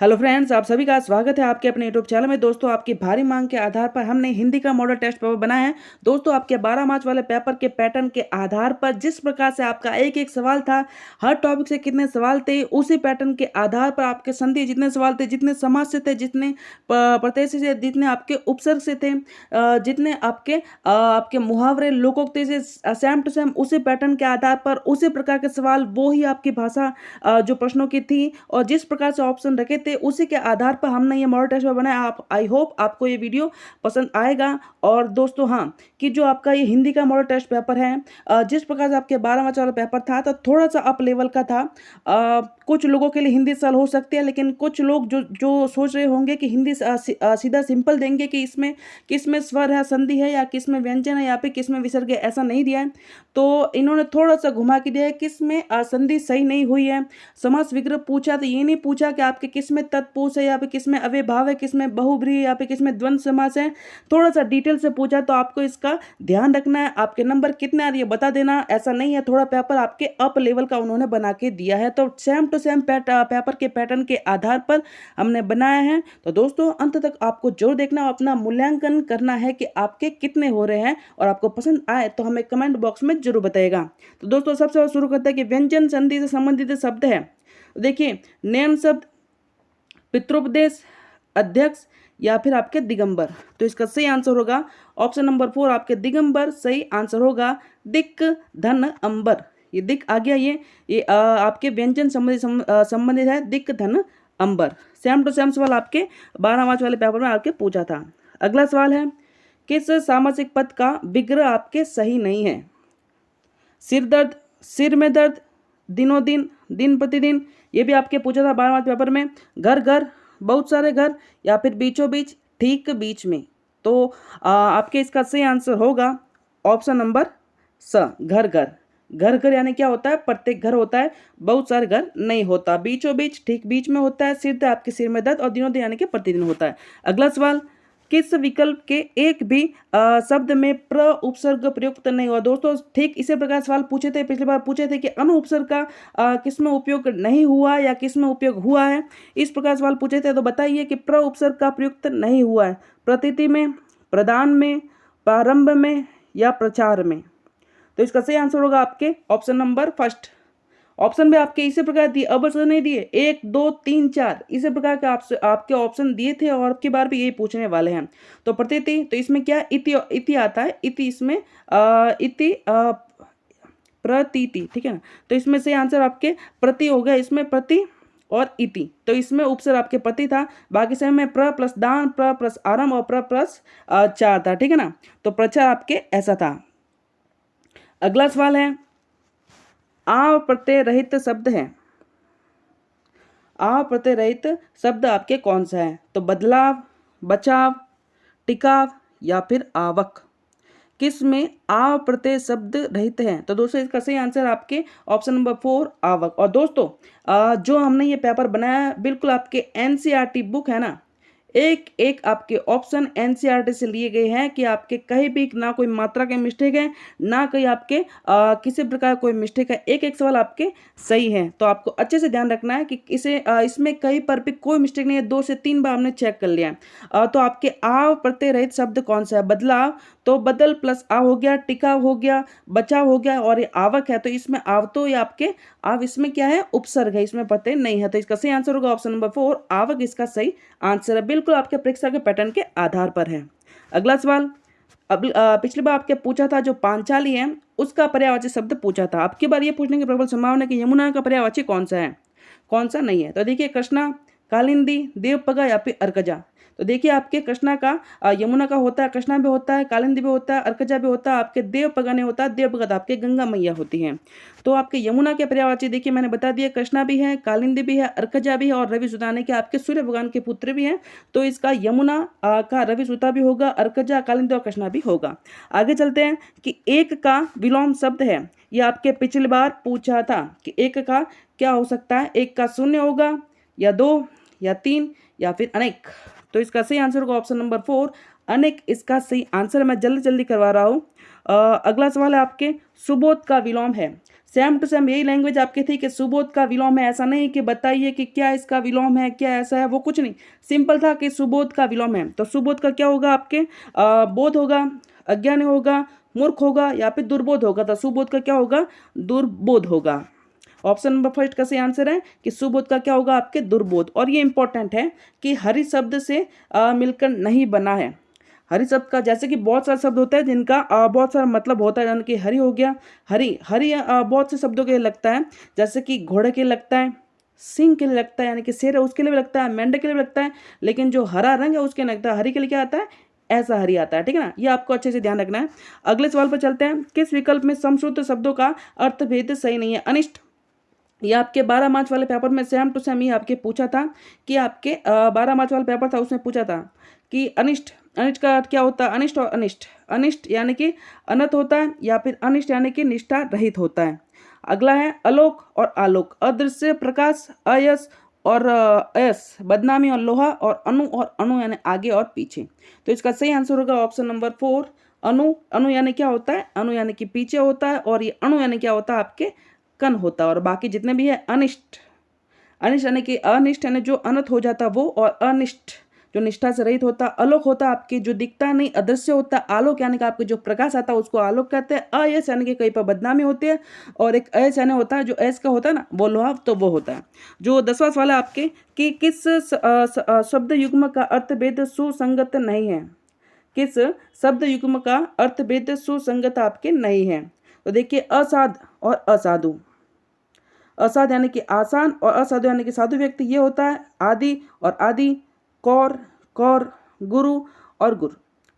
Hello friends, आप सभी का स्वागत है आपके अपने यूट्यूब चैनल में। दोस्तों, आपकी भारी मांग के आधार पर हमने हिंदी का मॉडल टेस्ट पेपर बनाया है। दोस्तों, आपके 12 मार्च वाले पेपर के पैटर्न के आधार पर जिस प्रकार से आपका एक एक सवाल था, हर टॉपिक से कितने सवाल थे, उसी पैटर्न के आधार पर आपके संधि जितने सवाल थे, जितने समास से थे, जितने प्रत्यय से, जितने आपके उपसर्ग से थे, जितने आपके मुहावरे लोकोक्ति से, सेम टू सेम उसी पैटर्न के आधार पर उसी प्रकार के सवाल, वो ही आपकी भाषा जो प्रश्नों की थी और जिस प्रकार से ऑप्शन रखे थे, उसी के आधार पर हमने ये मॉडल टेस्ट बनाया। आप आई होप आपको ये वीडियो पसंद आएगा। और दोस्तों हाँ, कि जो आपका ये हिंदी का मॉडल टेस्ट पेपर है, जिस प्रकार से आपके 12 मार्च वाला पेपर था तो थोड़ा सा अप लेवल का था। कुछ लोगों के लिए हिंदी सरल हो सकती है, लेकिन कुछ लोग जो जो सोच रहे होंगे कि हिंदी सीधा सिंपल देंगे कि इसमें किसमें स्वर है, संधि है, या किसमें व्यंजन है, या फिर किसमें विसर्ग है, ऐसा नहीं दिया है। तो इन्होंने थोड़ा सा घुमा के दिया है, किसमें संधि सही नहीं हुई है। समास विग्रह पूछा तो ये नहीं पूछा कि आपके किसमें तत्पुरुष है, या फिर किसमें अव्ययभाव है, किसमें बहुब्रीहि, या फिर किसमें द्वंद्व समास है। थोड़ा सा डिटेल से पूछा, तो आपको इसका ध्यान रखना है। आपके नंबर कितने आ रही है बता देना, ऐसा नहीं है। थोड़ा पेपर आपके अप लेवल का उन्होंने बना के दिया है, तो सेम टू सेम पेपर के पैटर्न के आधार पर हमने बनाया है। तो दोस्तों, अंत तक आपको जरूर देखना, अपना मूल्यांकन करना है कि आपके कितने हो रहे हैं, और आपको पसंद आए तो हमें कमेंट बॉक्स में जरूर बताइएगा। तो दोस्तों, सबसे पहले शुरू करते हैं कि व्यंजन संधि से संबंधित शब्द है। देखिए, नयन शब्द, पितृोपदेश, अध्यक्ष, या फिर आपके दिगंबर। तो इसका सही आंसर होगा ऑप्शन नंबर 4, आपके दिगंबर सही आंसर होगा। दिक, धन, अंबर, ये दिक आ गया। ये आपके व्यंजन संबंधित है, दिक, धन, अंबर। सेम टू सेम सवाल आपके 12 मार्च वाले पेपर में आपके पूछा था। अगला सवाल है, किस सामासिक पद का विग्रह आपके सही नहीं है? सिर दर्द, सिर में दर्द, दिनों दिन, दिन प्रतिदिन, ये भी आपके पूछा था 12 मार्च पेपर में। घर घर, बहुत सारे घर, या फिर बीचों बीच, ठीक बीच में। तो आपके इसका सही आंसर होगा ऑप्शन नंबर स, घर घर। घर घर यानी क्या होता है? प्रत्येक घर होता है, बहुत सारे घर नहीं होता। बीचों बीच, ठीक बीच में होता है। सिर आपके सिर में दर्द, और दिनों दिन यानी कि प्रतिदिन होता है। अगला सवाल, किस विकल्प के एक भी शब्द में प्र उपसर्ग प्रयुक्त नहीं हुआ? दोस्तों, ठीक इसी प्रकार सवाल पूछे थे, पिछली बार पूछे थे कि अनु उपसर्ग का किसमें उपयोग नहीं हुआ या किसमें उपयोग हुआ है। इस प्रकार सवाल पूछे थे, तो बताइए कि प्र उपसर्ग का प्रयुक्त नहीं हुआ है। प्रतीति में, प्रदान में, प्रारंभ में, या प्रचार में। तो इसका सही आंसर होगा आपके ऑप्शन नंबर फर्स्ट। ऑप्शन में आपके इसी प्रकार दिए, अब से नहीं दिए, 1 2 3 4 इसी प्रकार के आपके ऑप्शन दिए थे, और अब की बार भी यही पूछने वाले हैं। तो प्रतीति, तो इसमें क्या इति इति आता है, इति इसमें इति प्रतीति, ठीक है ना। तो इसमें से आंसर आपके प्रति हो गया, इसमें प्रति और इति। तो इसमें उपसर्ग आपके प्रति था, बाकी समय में प्र प्लस दान, प्र प्लस आरंभ, और प्र प्लस चार था, ठीक है ना। तो प्रचार आपके ऐसा था। अगला सवाल है, आ प्रत्यय रहित शब्द है। आ प्रत्यय रहित शब्द आपके कौन सा है? तो बदलाव, बचाव, टिकाव, या फिर आवक। किस में आ प्रत्यय शब्द रहित है? तो दोस्तों, इसका सही आंसर आपके ऑप्शन नंबर 4, आवक। और दोस्तों, जो हमने ये पेपर बनाया बिल्कुल आपके एनसीईआरटी बुक है ना, एक एक आपके ऑप्शन एनसीईआरटी से लिए गए हैं, कि आपके कहीं भी ना कोई मात्रा के मिस्टेक है, ना कहीं आपके किसी प्रकार कोई मिस्टेक है। एक एक सवाल आपके सही है। तो आपको अच्छे से ध्यान रखना है कि इसमें कहीं पर भी कोई मिस्टेक नहीं है। 2 से 3 बार हमने चेक कर लिया है। तो आपके आ प्रत्यय रहित शब्द कौन सा है? बदलाव, तो बदल प्लस आ हो गया, टिकाव हो गया, बचाव हो गया, और ये आवक है। तो इसमें आव, तो ये आपके आव इसमें क्या है? उपसर्ग है, इसमें प्रत्यय नहीं है। तो इसका सही आंसर होगा ऑप्शन नंबर 4, आवक इसका सही आंसर है। बिल्कुल आपके परीक्षा के पैटर्न के आधार पर है। अगला सवाल, अब पिछली बार आपके पूछा था जो पांचाली है, उसका पर्यायवाची शब्द पूछा था। अब की बार ये पूछने की प्रबल संभावना है कि यमुना का पर्यायवाची कौन सा है, कौन सा नहीं है। तो देखिए, कृष्णा, कालिंदी, देवपगा, या फिर अर्कजा। तो देखिए, आपके कृष्णा का यमुना का होता है, कृष्णा भी होता है, कालिंदी भी होता है, अर्कजा भी होता है, आपके देवपगा नहीं होता। देवपगा तो आपके गंगा मैया होती हैं। तो आपके यमुना के पर्यायवाची देखिए मैंने बता दिया, कृष्णा भी है, कालिंदी भी है, अर्कजा भी है, और रवि सुता के आपके सूर्य भगवान के पुत्र भी हैं। तो इसका यमुना का रवि सुता भी होगा, अर्कजा, कालिंदी और कृष्णा भी होगा। आगे चलते हैं कि एक का विलोम शब्द है। ये आपके पिछली बार पूछा था कि एक का क्या हो सकता है? एक का शून्य होगा, या 2, या 3, या फिर अनेक। तो इसका सही आंसर होगा ऑप्शन नंबर 4, अनेक इसका सही आंसर। मैं जल्दी जल्दी करवा रहा हूँ। अगला सवाल है आपके, सुबोध का विलोम है। सेम टू सेम यही लैंग्वेज आपकी थी कि सुबोध का विलोम है, ऐसा नहीं कि बताइए कि क्या इसका विलोम है, क्या ऐसा है, वो कुछ नहीं, सिंपल था कि सुबोध का विलोम है। तो सुबोध का क्या होगा आपके, बोध होगा, अज्ञानी होगा, मूर्ख होगा या फिर दुर्बोध होगा। तो सुबोध का क्या होगा, दुर्बोध होगा। ऑप्शन नंबर फर्स्ट का सही आंसर है कि सुबोध का क्या होगा आपके, दुर्बोध। और ये इंपॉर्टेंट है कि हरि शब्द से मिलकर नहीं बना है। हरि शब्द का जैसे कि बहुत सारे शब्द होते हैं जिनका बहुत सारा मतलब होता है, यानी कि हरि हो गया, हरि हरि बहुत से शब्दों के लिए लगता है, जैसे कि घोड़े के लिए लगता है, सिंह के लिए लगता है, यानी कि शेर है उसके लिए भी लगता है, मेंढक के लिए भी लगता है, लेकिन जो हरा रंग है उसके लिए लगता है, हरि के लिए क्या आता है, ऐसा हरि आता है। ठीक है ना, ये आपको अच्छे से ध्यान रखना है। अगले सवाल पर चलते हैं, किस विकल्प में समश्रुत शब्दों का अर्थभेद सही नहीं है। अनिष्ट, ये आपके 12 मार्च वाले पेपर में सेम टू सेम ये आपके पूछा था कि आपके 12 मार्च वाला पेपर था उसमें पूछा था कि अनिष्ट, अनिष्ट का अर्थ क्या होता है, अनिष्ट और अनिष्ट, अनिष्ट यानी कि अनंत होता है या फिर अनिष्ट यानी कि निष्ठा रहित होता है। अगला है अलोक और आलोक, अदृश्य प्रकाश, अयस और अयस, बदनामी और लोहा, और अणु यानी आगे और पीछे। तो इसका सही आंसर होगा ऑप्शन नंबर 4 अणु। अणु यानी क्या होता है, अणु यानी कि पीछे होता है, और ये अणु यानी क्या होता है आपके कण होता है। और बाकी जितने भी है अनिष्ट, अनिष्ट यानी कि अनिष्ट यानी जो अनंत हो जाता वो, और अनिष्ट जो निष्ठा से रहित होता। अलोक होता आपके जो दिखता नहीं, अदृश्य होता। आलोक यानी कि आपके जो प्रकाश आता है उसको आलोक कहते हैं। अयस यानी कि कहीं पर बदनामी होती है, और एक अयस यानी होता है जो अयस का होता है ना वो लोहा, तो वो होता है। जो 10वां सवाल है आपके कि किस शब्द युग्म का अर्थभेद सुसंगत नहीं है, किस शब्द युग्म का अर्थभेद सुसंगत आपके नहीं है। तो देखिए असाध और असाधु, असाध यानी कि आसान और असाधु यानी कि साधु व्यक्ति, ये होता है आदि और आदि, कौर कौर, गुरु और गुरु।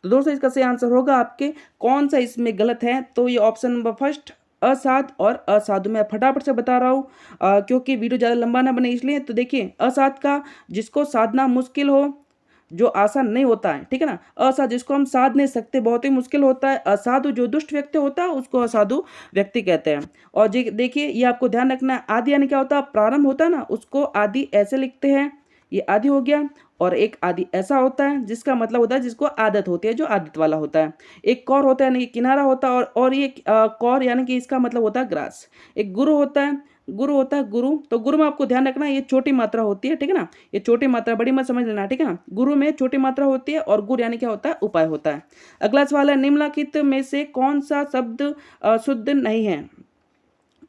तो दोस्तों इसका सही आंसर होगा आपके कौन सा इसमें गलत है, तो ये ऑप्शन नंबर फर्स्ट असाध और असाधु। मैं फटाफट से बता रहा हूँ क्योंकि वीडियो ज़्यादा लंबा ना बने इसलिए। तो देखिए असाध का जिसको साधना मुश्किल हो, जो आसान नहीं होता है, ठीक है ना। असाधु जिसको हम साध नहीं सकते, बहुत ही मुश्किल होता है। असाधु जो दुष्ट व्यक्ति होता है उसको असाधु व्यक्ति कहते हैं। और देखिए ये आपको ध्यान रखना है, आदि यानी क्या होता है, प्रारंभ होता है ना, उसको आदि ऐसे लिखते हैं, ये आदि हो गया। और एक आदि ऐसा होता है जिसका मतलब होता है जिसको आदत होती है, जो आदत वाला होता है। एक कौर होता है यानी कि किनारा होता है, और ये कौर यानी कि इसका मतलब होता है ग्रास। एक गुरु होता है, गुरु होता है गुरु। तो गुरु में आपको ध्यान रखना है ये छोटी मात्रा होती है, ठीक है ना, ये छोटी मात्रा, बड़ी मत समझ लेना, ठीक है ना। गुरु में छोटी मात्रा होती है, और गुरु यानी क्या होता है, उपाय होता है। अगला सवाल है, निम्नलिखित में से कौन सा शब्द शुद्ध नहीं है,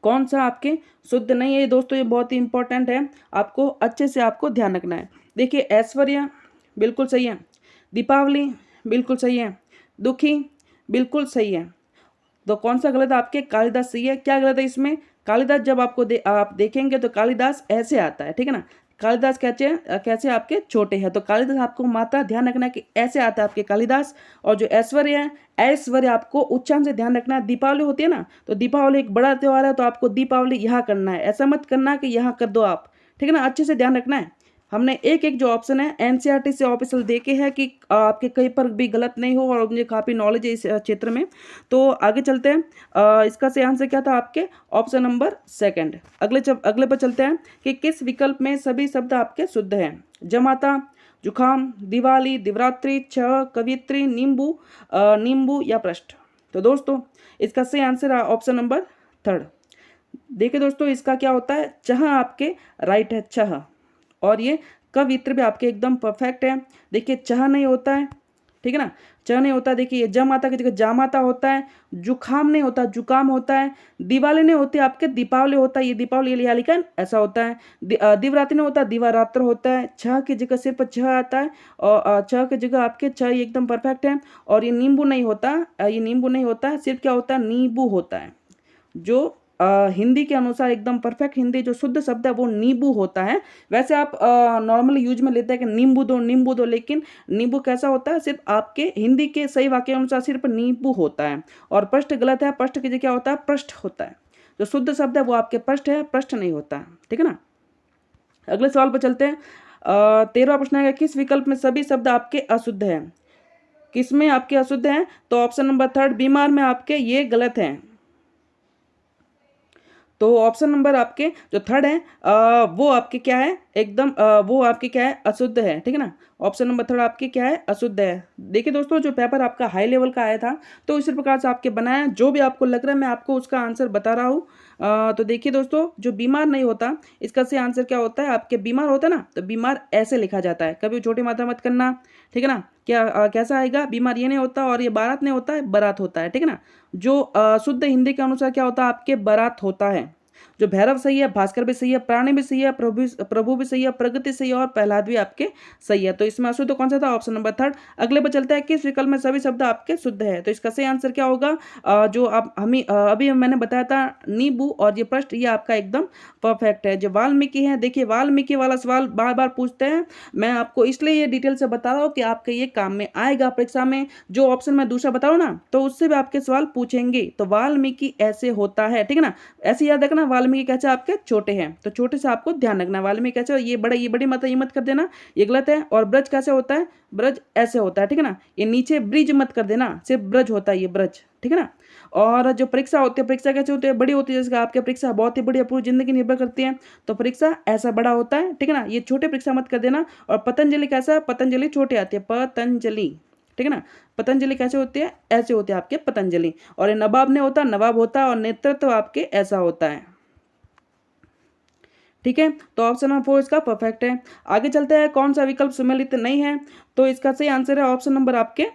कौन सा आपके शुद्ध नहीं है। दोस्तों ये बहुत ही इंपॉर्टेंट है, आपको अच्छे से आपको ध्यान रखना है। देखिए ऐश्वर्या बिल्कुल सही है, दीपावली बिल्कुल सही है, दुखी बिल्कुल सही है। तो कौन सा गलत है आपके, कालिदास सही है। क्या गलत है इसमें, कालिदास जब आपको आप देखेंगे तो कालिदास ऐसे आता है, ठीक है ना। कालिदास कैसे आपके छोटे हैं, तो कालिदास आपको मात्रा ध्यान रखना है कि ऐसे आता है आपके कालिदास। और जो ऐश्वर्य है, ऐश्वर्य आपको उच्चारण से ध्यान रखना है। दीपावली होती है ना, तो दीपावली एक बड़ा त्यौहार है, तो आपको दीपावली यहाँ करना है, ऐसा मत करना कि यहाँ कर दो आप, ठीक है ना, अच्छे से ध्यान रखना है। हमने एक एक जो ऑप्शन है एनसीईआरटी से ऑफिशियल देखे हैं कि आपके कहीं पर भी गलत नहीं हो, और मुझे काफ़ी नॉलेज है इस क्षेत्र में। तो आगे चलते हैं, इसका सही आंसर क्या था आपके, ऑप्शन नंबर सेकंड। अगले पर चलते हैं कि किस विकल्प में सभी शब्द आपके शुद्ध हैं। जमाता, जुखाम, दिवाली, दिवरात्रि, छह, कवित्री, नींबू, नींबू या पृष्ठ। तो दोस्तों इसका सही आंसर है ऑप्शन नंबर थर्ड। देखिए दोस्तों इसका क्या होता है, छह आपके राइट है, छह। और ये कवित्र भी आपके एकदम परफेक्ट है। देखिए चाह नहीं होता है, ठीक है ना, चाह नहीं होता। देखिए ये जमाता की जगह जामाता होता है। जुखाम नहीं होता, जुकाम होता है। दिवाली नहीं होती आपके, दीपावली होता है। ये दीपावली लिया लिखा है, ऐसा होता है। दिवरात्रि नहीं होता, दिवारात्र होता है। छह की जगह सिर्फ छह आता है, और छह की जगह आपके छह एकदम परफेक्ट है। और ये नींबू नहीं होता, ये नींबू नहीं होता है, सिर्फ क्या होता है, नींबू होता है। जो हिंदी के अनुसार एकदम परफेक्ट हिंदी जो शुद्ध शब्द है वो नींबू होता है। वैसे आप नॉर्मली यूज में लेते हैं कि नींबू दो, लेकिन नींबू कैसा होता है, सिर्फ आपके हिंदी के सही वाक्य अनुसार सिर्फ नींबू होता है। और पृष्ठ गलत है, पृष्ठ की जगह क्या होता है, पृष्ठ होता है। जो शुद्ध शब्द है वो आपके पृष्ठ है, पृष्ठ नहीं होता, ठीक है ना। अगले सवाल पर चलते हैं। 13वां प्रश्न है, किस विकल्प में सभी शब्द आपके अशुद्ध हैं, किसमें आपके अशुद्ध हैं। तो ऑप्शन नंबर थर्ड बीमार में आपके ये गलत है। तो ऑप्शन नंबर आपके जो थर्ड है वो आपके क्या है, एकदम वो आपके क्या है, अशुद्ध है, ठीक है ना। ऑप्शन नंबर थर्ड आपके क्या है, अशुद्ध है। देखिए दोस्तों जो पेपर आपका हाई लेवल का आया था तो इसी प्रकार से आपके बनाया, जो भी आपको लग रहा है मैं आपको उसका आंसर बता रहा हूँ। तो देखिए दोस्तों, जो बीमार नहीं होता, इसका सही आंसर क्या होता है? आपके बीमार होता है ना, तो बीमार ऐसे लिखा जाता है, कभी छोटी मात्रा मत करना, ठीक है ना। क्या कैसा आएगा? बीमार ये नहीं होता, और ये बारात नहीं होता है, बारात होता है, ठीक है ना। जो शुद्ध हिंदी के अनुसार क्या होता है? आपके बारात होता है। जो भैरव सही है, भास्कर भी सही है, प्राणी भी सही है, प्रभु भी सही है, प्रगति सही है, और प्रहलाद भी आपके सही है। तो इसमें अशुद्ध कौन सा था? Option number third. अगले पर चलता है, किस विकल्प में सभी शब्द आपके शुद्ध है? तो इसका सही आंसर क्या होगा? जो आप हमें अभी मैंने बताया था, नींबू और ये प्रश्न, ये आपका एकदम परफेक्ट है। जो वाल्मीकि है, देखिए वाल्मीकि वाला सवाल बार बार पूछते हैं, मैं आपको इसलिए ये डिटेल से बता रहा हूँ कि आपके ये काम में आएगा परीक्षा में। जो ऑप्शन मैं दूसरा बता रहा हूँ ना, तो उससे भी आपके सवाल पूछेंगे। तो वाल्मीकि ऐसे होता है, ठीक है ना। ऐसे याद रखना, वाल्मीकि कैसे आपके छोटे हैं, तो छोटे से आपको ध्यान रखना। वाल्मीकि कैसे, ये बड़े, ये बड़ी मत, ये मत कर देना, ये गलत है। और ब्रज कैसे होता है? ब्रज ऐसे होता है, ठीक है ना। ये नीचे ब्रिज मत कर देना, सिर्फ ब्रज होता है, ये ब्रज, ठीक है ना। और जो परीक्षा होती है, परीक्षा कैसे होती है? बड़ी होती है। जैसे आपकी परीक्षा बहुत ही बड़ी है, पूरी जिंदगी निर्भर करती है, तो परीक्षा ऐसा बड़ा होता है, ठीक है ना। ये छोटे परीक्षा मत कर देना। और पतंजलि कैसा है? पतंजलि छोटे आती है, पतंजलि, ठीक है ना। पतंजलि कैसे होती है? ऐसे होते हैं आपके पतंजलि। और ये नवाब नहीं होता, नवाब होता है। और नेतृत्व आपके ऐसा होता है, ठीक है। तो ऑप्शन नंबर 4 इसका परफेक्ट है। आगे चलते हैं, कौन सा विकल्प सम्मिलित नहीं है? तो इसका सही आंसर है ऑप्शन नंबर आपके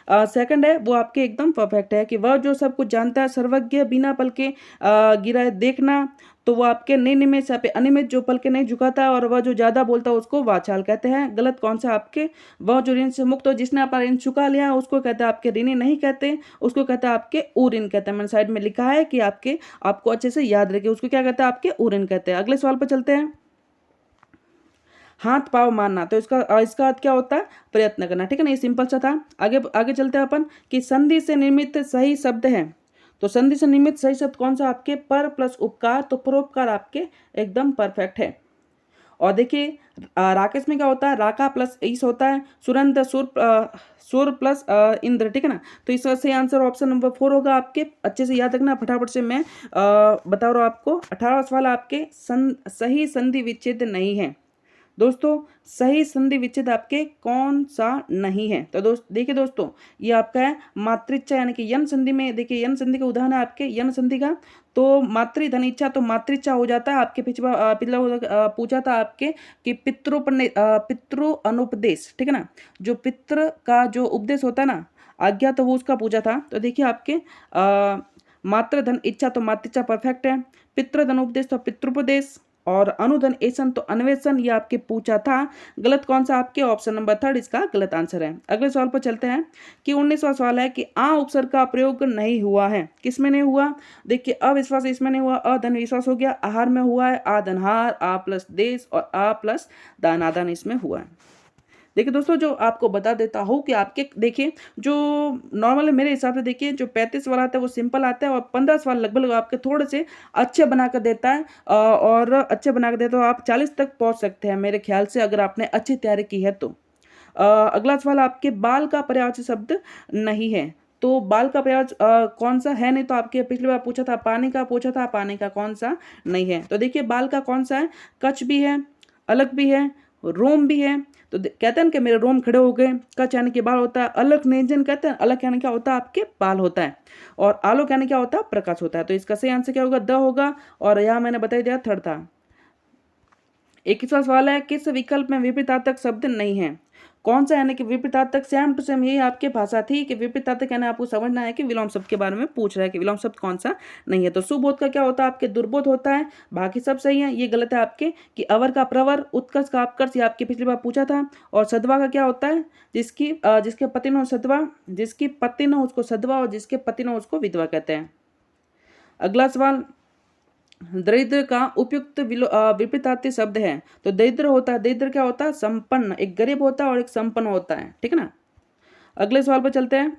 सेकंड है, वो आपके एकदम परफेक्ट है, कि वह जो सब कुछ जानता है, सर्वज्ञ, बिना पल के गिराए देखना। तो वो आपके निमिष पे अनिमित, जो पल के नहीं झुकाता है। और वह जो ज्यादा बोलता है, उसको वाचाल कहते हैं। गलत कौन सा आपके? वह जो ऋण से मुक्त हो, जिसने अपना ऋण चुका लिया, उसको कहते हैं आपके ऋणी नहीं कहते, उसको कहते हैं आपके ऊऋण कहते हैं। मैंने साइड में लिखा है कि आपको अच्छे से याद रखे, उसको क्या कहते हैं? आपके ऊऋण कहते हैं। अगले सवाल पर चलते हैं, हाथ पाव मारना। तो इसका अर्थ क्या होता है? प्रयत्न करना, ठीक है ना। ये सिंपल सा था। आगे आगे चलते हैं अपन, कि संधि से निर्मित सही शब्द है। तो संधि से निर्मित सही शब्द कौन सा? आपके पर प्लस उपकार, तो परोपकार आपके एकदम परफेक्ट है। और देखिए राकेश में क्या होता है? राका प्लस ईस होता है। सुरंत, सुर प्लस इंद्र, ठीक है ना। तो इसका सही आंसर ऑप्शन नंबर 4 होगा आपके। अच्छे से याद रखना, फटाफट से मैं बता रहा हूँ आपको। 18वां सवाल आपके, सही संधि विच्छेद नहीं है। दोस्तों, सही संधि विच्छेद आपके कौन सा नहीं है? तो देखिए दोस्तों, ये आपका है मातृच्छा, यानी कि यन संधि में। देखिए यन संधि का उदाहरण है आपके यन संधि का, तो मातृ धनिच्छा, तो मातृच्छा हो जाता है आपके। पिछला पूछा था आपके कि पितृ अनुपदेश, ठीक है ना। जो पितृ का जो उपदेश होता है ना, आज्ञा, तो वो उसका पूछा था। तो देखिए आपके मातृ धन इच्छा, तो मातृच्छा परफेक्ट है। पितृ धन उपदेश, तो पितृपदेश। और अनुधन एसन, तो अन्वेषण, ये आपके पूछा था। गलत कौन सा? आपके ऑप्शन नंबर 3 इसका गलत आंसर है। अगले सवाल पर चलते हैं, कि 19वां सवाल है, कि आ उपसर्ग का प्रयोग नहीं हुआ है। किस में नहीं हुआ? देखिए अविश्वास इसमें नहीं हुआ, अधन विश्वास हो गया, आहार में हुआ है, आ धनहार, आ प्लस देश, और आ प्लस दानादान इसमें हुआ है। देखिए दोस्तों, जो आपको बता देता हूँ कि आपके देखिए जो नॉर्मल मेरे हिसाब से, देखिए जो 35 सवाल आता है वो सिंपल आता है, और 15 सवाल लगभग आपके थोड़े से अच्छे बना कर देता है। और अच्छे बना कर देता है, तो आप 40 तक पहुँच सकते हैं मेरे ख्याल से, अगर आपने अच्छी तैयारी की है तो। अगला सवाल आपके, बाल का पर्यायवाची शब्द नहीं है। तो बाल का पर्यायवाची कौन सा है? नहीं तो आपके पिछली बार पूछा था पानी का, पूछा था पानी का कौन सा नहीं है। तो देखिए बाल का कौन सा है? कच भी है, अलग भी है, रोम भी है। तो कहते हैं कि मेरे रोम खड़े हो गए। कच यानी कि बाल होता है, अलग निरंजन कहते हैं, अलग यानी क्या होता है? आपके बाल होता है। और आलोक यानी क्या होता है? प्रकाश होता है। तो इसका सही आंसर क्या होगा? द होगा। और यहाँ मैंने बता दिया थर्ड था। 21वां सवाल है, किस विकल्प में विपरीतार्थक शब्द नहीं है? कौन सा? यानी कि विपरीतार्थक, सेम टू सेम यही आपके भाषा थी कि विपरीतार्थक यानी आपको समझना है कि विलोम शब्द के बारे में पूछ रहा है कि विलोम शब्द कौन सा नहीं है। तो सुबोध का क्या होता है? आपके दुर्बोध होता है। बाकी सब सही है, ये गलत है आपके, कि अवर का प्रवर, उत्कर्ष का अपकर्ष, ये आपके पिछली बार पूछा था। और सदवा का क्या होता है? जिसके पति न हो सदवा, जिसकी पति न हो उसको सदवा, और जिसके पति न हो उसको विधवा कहते हैं। अगला सवाल, दरिद्र का उपयुक्त विपरीतार्थी शब्द है। तो दरिद्र होता है, दरिद्र क्या होता है? संपन्न। एक गरीब होता है और एक संपन्न होता है, ठीक है ना। अगले सवाल पर चलते हैं,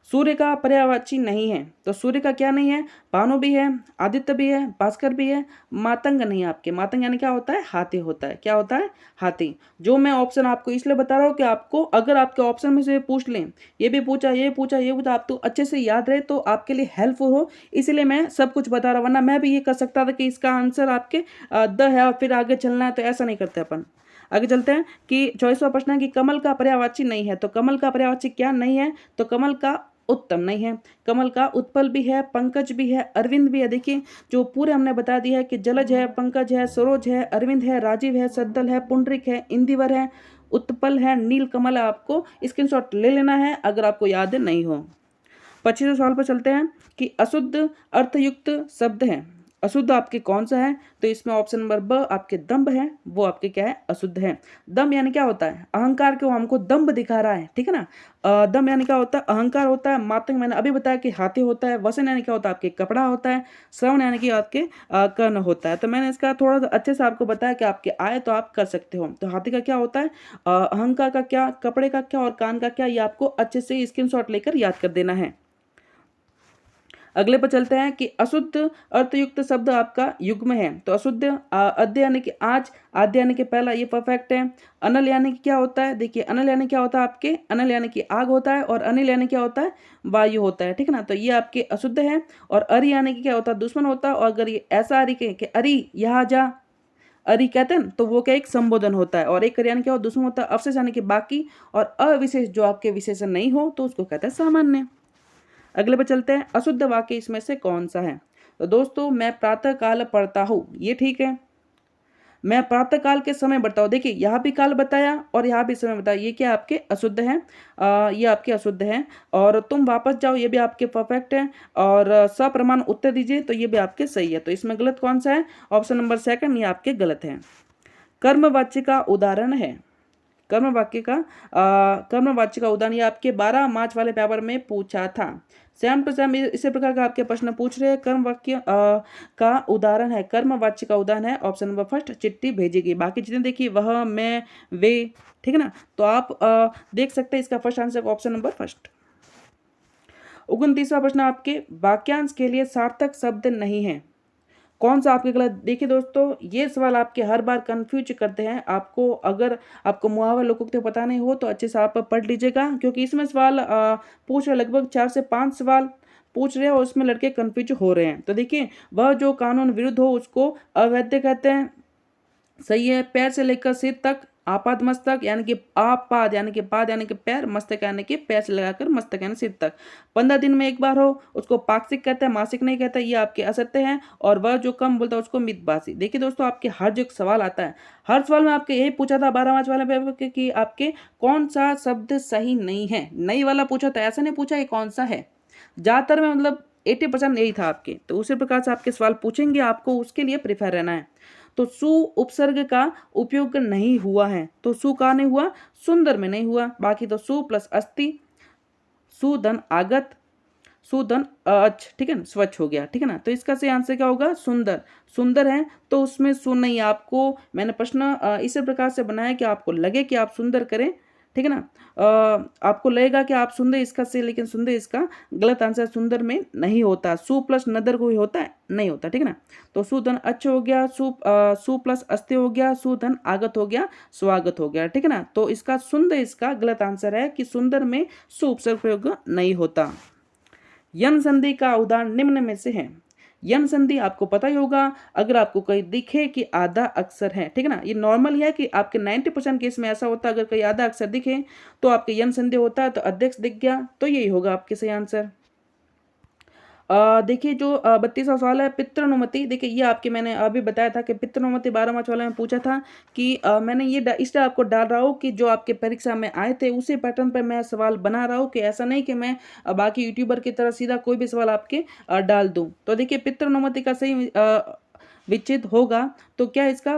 सूर्य का पर्यायवाची नहीं है। तो सूर्य का क्या नहीं है? भानु भी है, आदित्य भी है, भास्कर भी है, मातंग नहीं है आपके। मातंग यानी क्या होता है? हाथी होता है। क्या होता है? हाथी। जो मैं ऑप्शन आपको इसलिए बता रहा हूँ कि आपको अगर आपके ऑप्शन में से पूछ लें, ये भी पूछा, ये पूछा, ये पूछा, आप तो अच्छे से याद रहे, तो आपके लिए हेल्पफुल हो, इसीलिए मैं सब कुछ बता रहा हूँ। वरना मैं भी ये कर सकता था कि इसका आंसर आपके द है और फिर आगे चलना है, तो ऐसा नहीं करते अपन। आगे चलते हैं, कि 24वां प्रश्न है, कि कमल का पर्यायवाची नहीं है। तो कमल का पर्यायवाची क्या नहीं है? तो कमल का उत्तम नहीं है। कमल का उत्पल भी है, पंकज भी है, अरविंद भी है। देखिए जो पूरे हमने बता दिया है कि जलज है, पंकज है, सरोज है, अरविंद है, राजीव है, सद्दल है, पुंडरिक है, इंदिवर है, उत्पल है, नील कमल है। आपको स्क्रीनशॉट ले लेना है अगर आपको याद नहीं हो। 25वें सवाल पर चलते हैं कि अशुद्ध अर्थयुक्त शब्द है, अशुद्ध आपके कौन सा है? तो इसमें ऑप्शन नंबर ब आपके दम्भ है, वो आपके क्या है? अशुद्ध है। दम्भ यानी क्या होता है? अहंकार के, वो हमको दम्भ दिखा रहा है, ठीक है ना। दम्भ यानी क्या होता है? अहंकार होता है। मातंग मैंने अभी बताया कि हाथी होता है। वसन यानी क्या होता है? आपके कपड़ा होता है। श्रवण यानी कि आपके कर्ण होता है। तो मैंने इसका थोड़ा सा अच्छे से आपको बताया कि आपके आए तो आप कर सकते हो। तो हाथी का क्या होता है? अहंकार का क्या, कपड़े का क्या और कान का क्या, ये आपको अच्छे से स्क्रीनशॉट लेकर याद कर देना है। अगले पर चलते हैं कि अशुद्ध अर्थयुक्त शब्द आपका युग्म है। तो अशुद्ध अद्य यानी कि आज, आद्य यानी कि पहला, ये परफेक्ट है। अनल यानी कि क्या होता है? देखिए अनल यानी क्या होता है आपके? अनल यानी कि आग होता है, और अनिल यानी क्या होता है? वायु होता है, ठीक है ना। तो ये आपके अशुद्ध है। और अरि यानी कि क्या होता है? दुश्मन होता है। और अगर ये ऐसा अरि के कि अरि यहाँ जा, अरि कहते हैं, तो वो क्या एक संबोधन होता है। और एक यानी क्या हो? दुश्मन होता है। अवशेष यानी कि बाकी, और अविशेष जो आपके विशेषण नहीं हो तो उसको कहते हैं सामान्य। अगले पर चलते हैं, अशुद्ध वाक्य इसमें से कौन सा है? तो दोस्तों मैं प्रातः काल पढ़ता हूँ, ये ठीक है। मैं प्रातः काल के समय बढ़ता हूँ, देखिए यहाँ भी काल बताया और यहाँ भी समय बताया, ये क्या आपके अशुद्ध है? ये आपके अशुद्ध है। और तुम वापस जाओ, ये भी आपके परफेक्ट है। और सप्रमाण उत्तर दीजिए, तो ये भी आपके सही है। तो इसमें गलत कौन सा है? ऑप्शन नंबर सेकंड, ये आपके गलत है। कर्मवाच्य का उदाहरण है, कर्मवाच्य का उदाहरण, ये आपके 12 मार्च वाले पेपर में पूछा था। सेम टू सेम इसी प्रकार का आपके प्रश्न पूछ रहे हैं। कर्म वाक्य का उदाहरण है, कर्मवाच्य का उदाहरण है ऑप्शन नंबर फर्स्ट, चिट्ठी भेजेगी। बाकी जितने देखिए वह, मैं, वे, ठीक है ना। तो आप देख सकते हैं इसका first answer option number first. 29वां प्रश्न आपके, वाक्यांश के लिए सार्थक शब्द नहीं है, कौन सा आपके गलत? देखिए दोस्तों ये सवाल आपके हर बार कंफ्यूज करते हैं आपको। अगर आपको मुहावरा लोकोक्ति पता नहीं हो तो अच्छे से आप पढ़ लीजिएगा, क्योंकि इसमें सवाल पूछ रहे, लगभग 4 से 5 सवाल पूछ रहे हैं और उसमें लड़के कंफ्यूज हो रहे हैं। तो देखिए वह जो कानून विरुद्ध हो उसको अवैध कहते हैं, सही है। पैर से लेकर सिर तक, आपाद मस्तक यानी कि आपाद यानी कि पाद यानी कि पैर, मस्तक यानी कि पैर से लगाकर मस्तक यानी सिर तक, 15 दिन में एक बार हो उसको पाक्षिक कहते हैं, मासिक नहीं कहते, ये आपके असत्य हैं। और वह जो कम बोलता है उसको मितभाषी। देखिए दोस्तों आपके हर जो एक सवाल आता है, हर सवाल में आपके यही पूछा था 12 मार्च वाले पेपर कि आपके कौन सा शब्द सही नहीं है, नई वाला पूछा था, ऐसा नहीं पूछा कि कौन सा है। ज्यादातर में मतलब 80% यही था आपके। तो उसी प्रकार से आपके सवाल पूछेंगे, आपको उसके लिए प्रिपेयर रहना है। तो सु उपसर्ग का उपयोग नहीं हुआ है, तो सु का नहीं हुआ, सुंदर में नहीं हुआ। बाकी तो सु प्लस अस्ति, सुधन आगत, सुधन अच, ठीक है ना, स्वच्छ हो गया, ठीक है ना। तो इसका सही आंसर क्या होगा? सुंदर। सुंदर है तो उसमें सु नहीं। आपको मैंने प्रश्न इसी प्रकार से बनाया कि आपको लगे कि आप सुंदर करें, ठीक है ना। आपको लगेगा कि आप सुंदर इसका सही, लेकिन सुंदर इसका गलत आंसर, सुंदर में नहीं होता। सु प्लस नदर कोई होता है? नहीं होता, ठीक है ना। तो सुधन अच्छ हो गया, सु प्लस अस्त्य हो गया, सुधन आगत हो गया, स्वागत हो गया, ठीक है ना। तो इसका सुंदर इसका गलत आंसर है कि सुंदर में सु उपसर्ग प्रयोग नहीं होता। यन संधि का उदाहरण निम्न में से है। यन संधि आपको पता ही होगा, अगर आपको कहीं दिखे कि आधा अक्षर है, ठीक है ना, ये नॉर्मल है कि आपके 90% केस में ऐसा होता है, अगर कहीं आधा अक्षर दिखे तो आपके यन संधि होता है। तो अध्यक्ष दिख गया, तो यही होगा आपके सही आंसर। देखिए जो 32वां सवाल है, पितृनुमति। देखिए ये आपके मैंने अभी बताया था कि पितृनुमति 12 मार्च वाले में पूछा था कि मैंने ये इसलिए आपको डाल रहा हूँ कि जो आपके परीक्षा में आए थे उसी पैटर्न पर मैं सवाल बना रहा हूँ, कि ऐसा नहीं कि मैं बाकी यूट्यूबर की तरह सीधा कोई भी सवाल आपके डाल दूँ। तो देखिए पितृनुमति का सही विच्छेद होगा तो क्या इसका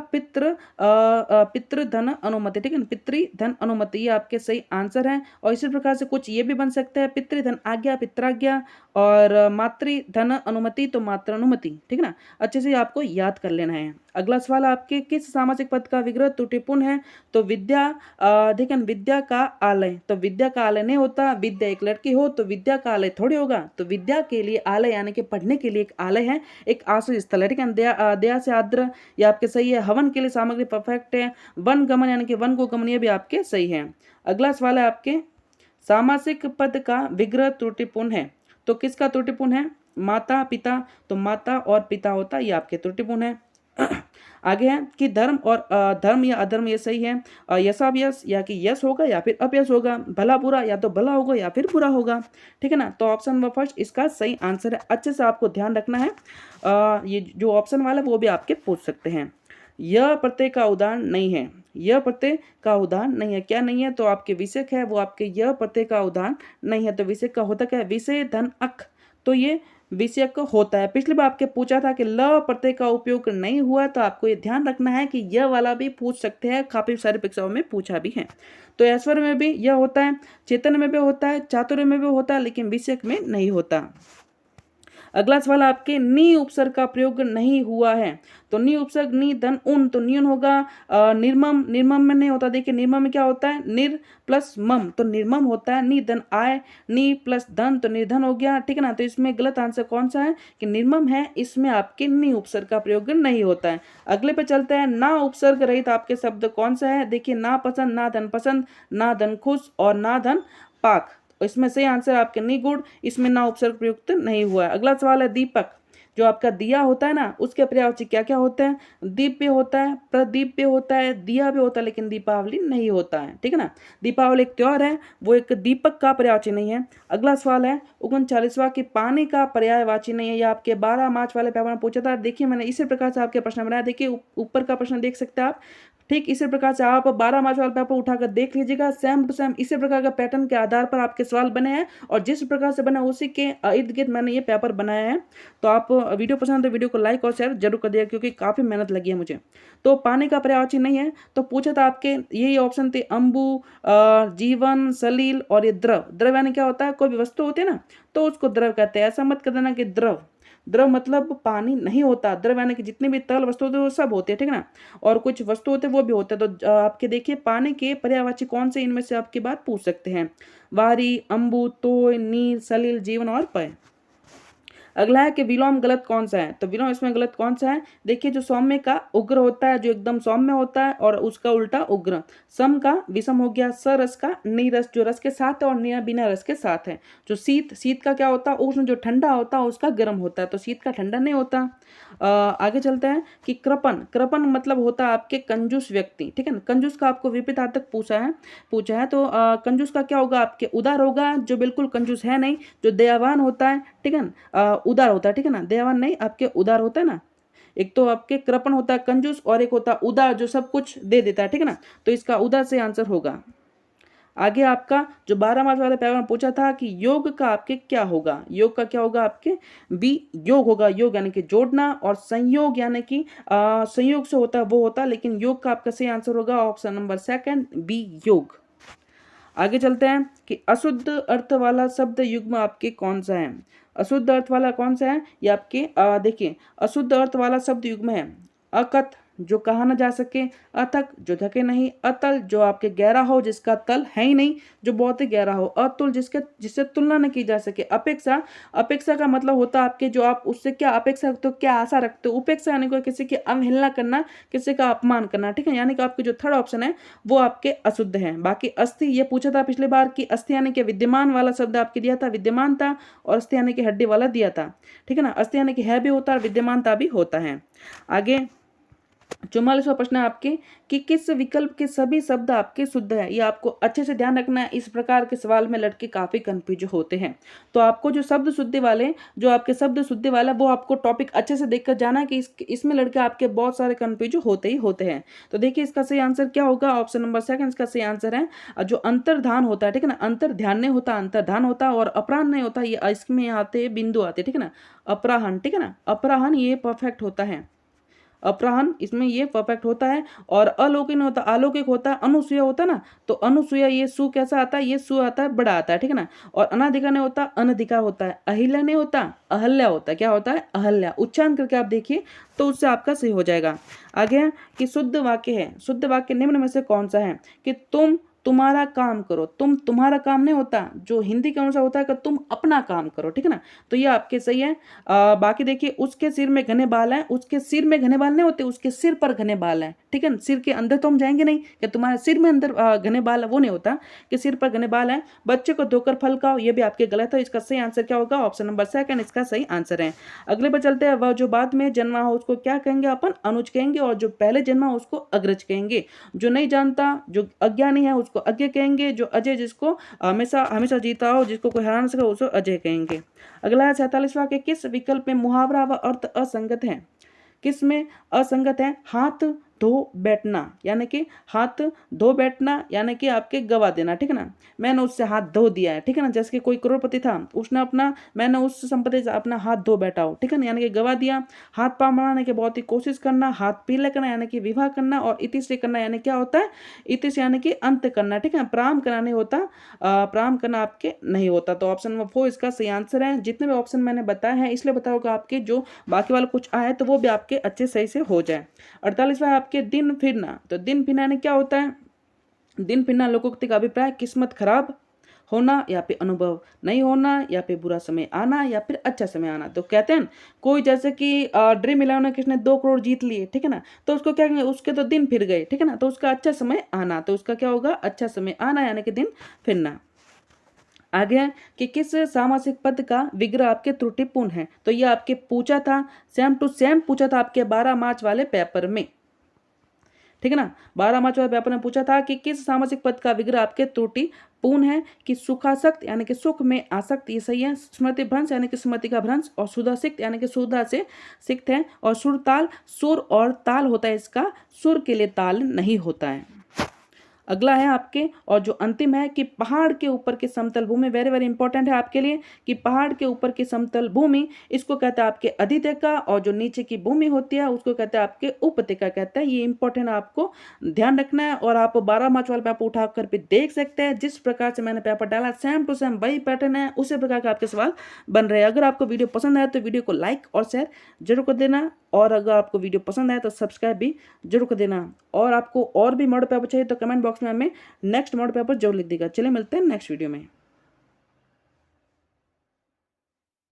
पितृधन अनुमति, ठीक है ना, पितृधन अनुमति, ये आपके सही आंसर है। और इसी प्रकार से कुछ ये भी बन सकता है, पितृधन आज्ञा, पित्राज्ञा, और मातृधन अनुमति तो मातृ अनुमति, ठीक है ना। अच्छे से आपको याद कर लेना है। अगला सवाल आपके, किस सामाजिक पद का विग्रह त्रुटिपूर्ण है? तो विद्या, देखिए विद्या का आलय, तो विद्या का आलय नहीं होता। विद्या एक लड़की हो तो विद्या का आलय थोड़ी होगा। तो विद्या के लिए आलय यानी कि पढ़ने के लिए एक आलय है, एक आश्रय स्थल है, ठीक है। दया से आद्र, ये आपके सही है। हवन के लिए सामग्री परफेक्ट है। वन गमन यानी कि वन को गमन, ये भी आपके सही है। अगला सवाल है आपके, सामासिक पद का विग्रह त्रुटिपूर्ण है, तो किसका त्रुटिपूर्ण है? माता पिता, तो माता और पिता होता, ये आपके त्रुटिपूर्ण है। आगे है कि धर्म और धर्म या अधर्म ये सही है, यशाभ्यस या कि यश होगा या फिर अपयश होगा, भला बुरा या तो भला होगा या फिर बुरा होगा, ठीक है ना। तो ऑप्शन नंबर फर्स्ट इसका सही आंसर है। अच्छे से आपको ध्यान रखना है, ये जो ऑप्शन वाला वो भी आपके पूछ सकते हैं। यह प्रत्यय का उदाहरण नहीं है, यह प्रत्यय का उदाहरण नहीं है, क्या नहीं है, तो आपके विषयक है वो आपके यह प्रत्यय का उदाहरण नहीं है। तो विषयक का होता क्या है, विषय धन अक, तो ये विषयक होता है। पिछली बार आपके पूछा था कि ल प्रत्यय का उपयोग नहीं हुआ, तो आपको ये ध्यान रखना है कि यह वाला भी पूछ सकते हैं, काफी सारी परीक्षाओं में पूछा भी है। तो ऐश्वर्य में भी यह होता है, चेतन में भी होता है, चातुर्य में भी होता है, लेकिन विषयक में नहीं होता। अगला सवाल आपके नी उपसर्ग का प्रयोग नहीं हुआ है, तो नी उपसर्ग नी धन उन, तो न्यून होगा। निर्मम, निर्मम में नहीं होता, देखिए निर्मम में क्या होता है, निर प्लस मम, तो निर्मम होता है। नी धन आय, नी प्लस धन तो निर्धन हो गया, ठीक है ना। तो इसमें गलत आंसर कौन सा है कि निर्मम है, इसमें आपके नी उपसर्ग का प्रयोग नहीं होता है। अगले पे चलते हैं, ना उपसर्ग रहित आपके शब्द कौन सा है, देखिए ना पसंद, ना धन पसंद, ना धन खुश और ना धन पाक, इसमें सही आंसर आपके निगुण, इसमें ना उपसर्ग प्रयुक्त नहीं हुआ है। अगला सवाल है दीपक, जो आपका दिया होता है ना, उसके पर्यायवाची क्या क्या होते हैं, दीप्य होता है, प्रदीप्य होता है, दिया भी होता है, लेकिन दीपावली नहीं होता है, ठीक है ना। दीपावली एक त्योहार है, वो एक दीपक का पर्यायवाची नहीं है। अगला सवाल है 39वां कि पानी का पर्यायवाची नहीं है, यह आपके 12 मार्च वाले पेपर में पूछा था। देखिए मैंने इसी प्रकार से आपके प्रश्न बनाया, देखिए ऊपर का प्रश्न देख सकते हैं आप, ठीक इसी प्रकार से आप 12 मार्च वाला पेपर उठाकर देख लीजिएगा, सेम टू सेम इसी प्रकार का पैटर्न के आधार पर आपके सवाल बने हैं, और जिस प्रकार से बना उसी के इर्द गिर्द मैंने ये पेपर बनाया है। तो आप वीडियो पसंद है तो वीडियो को लाइक और शेयर जरूर कर दिएगा, क्योंकि काफी मेहनत लगी है मुझे। तो पानी का पर्यायवाची नहीं है, तो पूछा था आपके यही ऑप्शन थे, अंबु, जीवन, सलील और ये द्रव। द्रव यानी क्या होता है, कोई भी वस्तु होती है ना तो उसको द्रव कहते हैं। ऐसा मत कर देना कि द्रव, द्रव मतलब पानी नहीं होता, द्रव यानी कि जितनी भी तरल वस्तु होते हैं वो सब होते हैं, ठीक है ना, और कुछ वस्तु होते हैं वो भी होते हैं। तो आपके देखिए पानी के पर्यायवाची कौन से इनमें से आपकी बात पूछ सकते हैं, वारी, अंबु, तोय, नीर, सलिल, जीवन और पय। अगला है कि विलोम गलत कौन सा है, तो विलोम इसमें गलत कौन सा है, देखिए जो सौम्य का उग्र होता है, जो एकदम सौम्य होता है, और उसका उल्टा उग्र। सम का विषम हो गया, सरस का नीरस, जो रस के साथ है, और नीरा बिना रस के साथ है। जो शीत, शीत का क्या होता है, उष्ण, जो ठंडा होता है उसका गर्म होता है, तो शीत का ठंडा नहीं होता। आगे चलते हैं कि कृपण, कृपण मतलब होता है आपके कंजूस व्यक्ति, ठीक है ना। कंजूस का आपको विपरीतार्थक पूछा है तो कंजूस का क्या होगा, आपके उदार होगा, जो बिल्कुल कंजूस है नहीं, जो दयावान होता है, ठीक है ना, उदार होता है, ठीक है ना, दयावान नहीं, आपके उदार होता है ना। एक तो आपके कृपण होता है कंजूस, और एक होता है उदार, जो सब कुछ दे देता है, ठीक है ना। तो इसका उदार से आंसर होगा। आगे आपका जो 12 मार्च वाले पेपर में पूछा था कि योग का आपके क्या होगा, योग का क्या होगा आपके बी योग होगा। योग यानी कि जोड़ना, और संयोग यानी कि संयोग से होता है वो होता है, लेकिन योग का आपका सही आंसर होगा ऑप्शन नंबर सेकंड बी योग। आगे चलते हैं कि अशुद्ध अर्थ वाला शब्द युग्म आपके कौन सा है, अशुद्ध अर्थ वाला कौन सा है, ये आपके देखिए अशुद्ध अर्थ वाला शब्द युग्म है अकथ, जो कहा न जा सके, अथक, जो ढके नहीं, अतल, जो आपके गहरा हो जिसका तल है ही नहीं, जो बहुत ही गहरा हो, अतुल, जिससे तुलना न की जा सके, अपेक्षा, अपेक्षा का मतलब होता है आपके जो आप उससे क्या अपेक्षा रखते हो, क्या आशा रखते हो। उपेक्षा यानी कि किसी की अवहेलना करना, किसी का अपमान करना, ठीक है। यानी कि आपके जो थर्ड ऑप्शन है वो आपके अशुद्ध है। बाकी अस्थि, ये पूछा था पिछली बार कि अस्थि यानी कि विद्यमान वाला शब्द आपके दिया था, विद्यमान था, और अस्थि यानी कि हड्डी वाला दिया था, ठीक है ना। अस्थि यानी कि है भी होता है, विद्यमानता भी होता है। आगे 44वां प्रश्न है आपके कि किस विकल्प के सभी शब्द आपके शुद्ध है, ये आपको अच्छे से ध्यान रखना है। इस प्रकार के सवाल में लड़के काफी कंफ्यूज होते हैं, तो आपको जो शब्द शुद्धि वाले, जो आपके शब्द शुद्धि वाला, वो आपको टॉपिक अच्छे से देखकर जाना है कि इसमें लड़के आपके बहुत सारे कंफ्यूज होते ही होते हैं। तो देखिए इसका सही आंसर क्या होगा, ऑप्शन नंबर सेकंड इसका सही आंसर है। जो अंतर्धान होता है, ठीक है ना, अंतर्ध्यान नहीं होता, अंतर्धान होता है, और अपराहन नहीं होता, ये इसमें आते बिंदु आते, ठीक है ना, अपराहन, ठीक है ना, अपराहन ये परफेक्ट होता है, अपराहन इसमें ये परफेक्ट होता है। और अलौकिक नहीं होता, अलौकिक होता है, अनुसूया होता है ना, तो अनुसूया ये सु कैसा आता है, ये सु आता है, बड़ा आता है, ठीक है ना। और अनाधिकार नहीं होता, अनधिकार होता है। अहिल्या नहीं होता, अहल्या होता है, क्या होता है, अहल्या। उच्चारण करके आप देखिए तो उससे आपका सही हो जाएगा। आगे है कि शुद्ध वाक्य है, शुद्ध वाक्य निम्न में से कौन सा है कि तुम्हारा काम करो, तुम तुम्हारा काम नहीं होता, जो हिंदी के अनुसार होता है कि तुम अपना काम करो, ठीक है ना। तो ये आपके सही है। बाकी देखिए, उसके सिर में घने बाल हैं, उसके सिर में घने बाल नहीं होते, उसके सिर पर घने बाल हैं, ठीक है ना। सिर के अंदर तो हम जाएंगे नहीं कि तुम्हारे सिर में अंदर घने बाल, वो नहीं होता कि सिर पर घने बाल हैं। बच्चे को धोकर फल खाओ, ये भी आपके गलत है। इसका सही आंसर क्या होगा? ऑप्शन नंबर सेकंड इसका सही आंसर है। अगले पर चलते हैं। वह जो बाद में जन्मा हो उसको क्या कहेंगे? अपन अनुज कहेंगे, और जो पहले जन्मा हो उसको अग्रज कहेंगे। जो नहीं जानता, जो अज्ञानी है, उसको अज्ञ कहेंगे। जो अजय, जिसको हमेशा हमेशा जीता हो, जिसको कोई हरा ना सके, उसको अजय कहेंगे। अगला है 47वां के किस विकल्प में मुहावरा व अर्थ असंगत है? किस में असंगत है? हाथ धो बैठना, यानी कि हाथ धो बैठना यानी कि आपके गवा देना, ठीक है ना। मैंने उससे हाथ धो दिया है, ठीक है ना। जैसे कि कोई करोड़पति था, उसने अपना, मैंने उस संपत्ति से अपना हाथ धो बैठा हो, ठीक है ना, यानी कि गवा दिया। हाथ पांव बनाने की बहुत ही कोशिश करना, हाथ पीले करना यानी कि विवाह करना, और इति से करना यानी क्या होता है? इति से यानी कि अंत करना, ठीक है। प्रारंभ करना नहीं होता, प्रारंभ करना आपके नहीं होता। तो ऑप्शन नंबर 4 इसका सही आंसर है। जितने भी ऑप्शन मैंने बताया है इसलिए बताओगे आपके जो बाकी वाले कुछ आए तो वो भी आपके अच्छे सही से हो जाए। 48वां आपके दिन फिरना। तो दिन फिरना ने क्या होता है? दिन फिरना लोकोक्ति का अभिप्राय किस्मत खराब होना, या फिर अनुभव नहीं होना, या फिर बुरा समय आना, या फिर अच्छा समय आना। तो कहते हैं कोई जैसे कि ड्रीम 11 किसने 2 करोड़ जीत लिए, ठीक है ना, तो उसको क्या कहेंगे? उसके तो दिन फिर गए, ठीक है ना। तो उसका अच्छा समय आना, तो उसका क्या होगा? अच्छा समय आना यानी कि दिन फिरना। आगे है कि किस सामासिक पद का विग्रह आपके त्रुटिपूर्ण है? तो ये आपके पूछा था, सेम टू सेम पूछा था आपके 12 मार्च वाले पेपर में, ठीक है ना। 12 मार्च वाले पेपर में पूछा था कि किस सामासिक पद का विग्रह आपके त्रुटिपूर्ण है? कि सुखासक्त यानी कि सुख में आसक्त, ये सही है। स्मृति भ्रंश यानी कि स्मृति का भ्रंश, और सुधासिक्त यानी कि सुधा से सिक्त है। और सुरताल, सुर और ताल होता है इसका, सुर के लिए ताल नहीं होता है। अगला है आपके, और जो अंतिम है कि पहाड़ के ऊपर की समतल भूमि, वेरी वेरी इंपॉर्टेंट है आपके लिए, कि पहाड़ के ऊपर की समतल भूमि इसको कहते हैं आपके अधित्यका, और जो नीचे की भूमि होती है उसको कहते हैं आपके उपत्यका कहते हैं। ये इंपॉर्टेंट आपको ध्यान रखना है। और आप 12 मार्च वाला पेपर उठा कर भी देख सकते हैं, जिस प्रकार से मैंने पेपर डाला सेम टू सेम वही पैटर्न है, उसी प्रकार के आपके सवाल बन रहे हैं। अगर आपको वीडियो पसंद आए तो वीडियो को लाइक और शेयर जरूर कर देना, और अगर आपको वीडियो पसंद आए तो सब्सक्राइब भी जरूर कर देना। और आपको और भी मॉडल पेपर चाहिए तो कमेंट बॉक्स में हमें नेक्स्ट मॉडल पेपर जरूर लिख देगा। चलिए मिलते हैं नेक्स्ट वीडियो में।